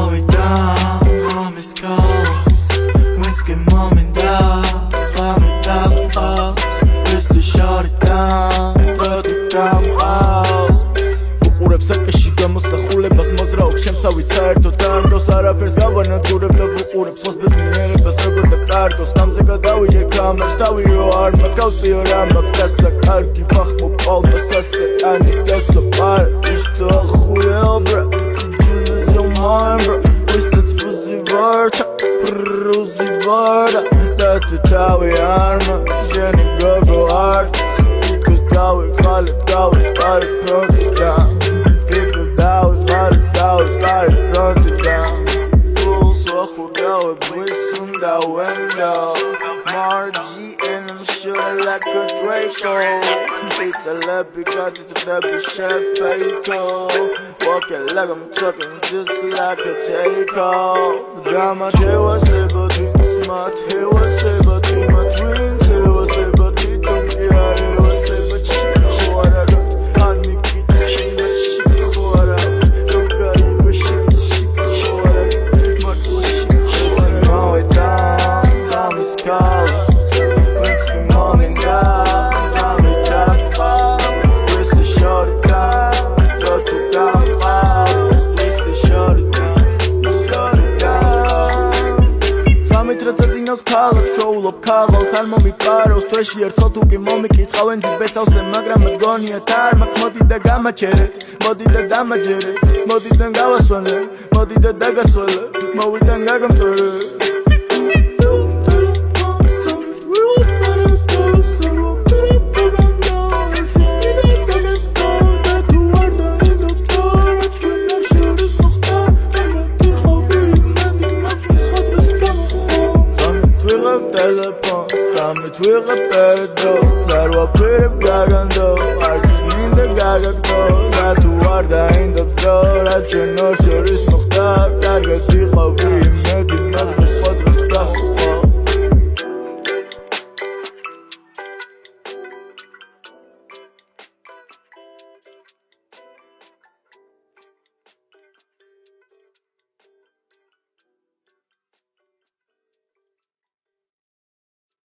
მოვიდა ამის ქაოს ვინც კი მომინდა ხამი დაფას ვისთი შორიდან პროტი დამყავს ვუყურებ საკეში გამოსახულებას მოძრაობ შემსავით საერთოდ არ მგავს არაფერს გავანადგურებ და ვუყურებ სხვას ბედნიერებას როგორ და კარგოს გამზე გადავიდე კამერს დავიო არ მაგავწიო რა მაგდასა კარგი ვახმო პალმა სასატანი დასაპარ ისტო ახუეო ბრა Juju's your mind bro Wisted's fuzzy word Ruzy word Dati tawi arma Jeni go hard Because dawi khalid pronti down Because dawi khalid pronti down Pulls wachu dawi blissun da window Margie and I'm shooting like a Draco Pizza leppy got it to the chef Faito Walking like I'm talking just like a takeoff Drama he was able to be smart He was able to my dreams He was able to don't care He was able to what I got On me keep in the shit what I don't got you shit what I much shit what I know it down I'm a scholar When's the morning down I'm a jackpot Where's the short down Got to down Where's the short down Წინავს ქალებს შოულობ ქაღალს არ მომიპაროს თვეში ერთხელ თუ კი მომიკითხავენ დიდბეწავსე მაგრამ მგონიათ არ მაქვს მოდი და გამაჩერეთ მოდი და დამაჯერეთ მოდიდან გავასვენებ მოდი და დაგასვენებ მოვიდან გაგამტვერებ Telefon, samen twee gebeurd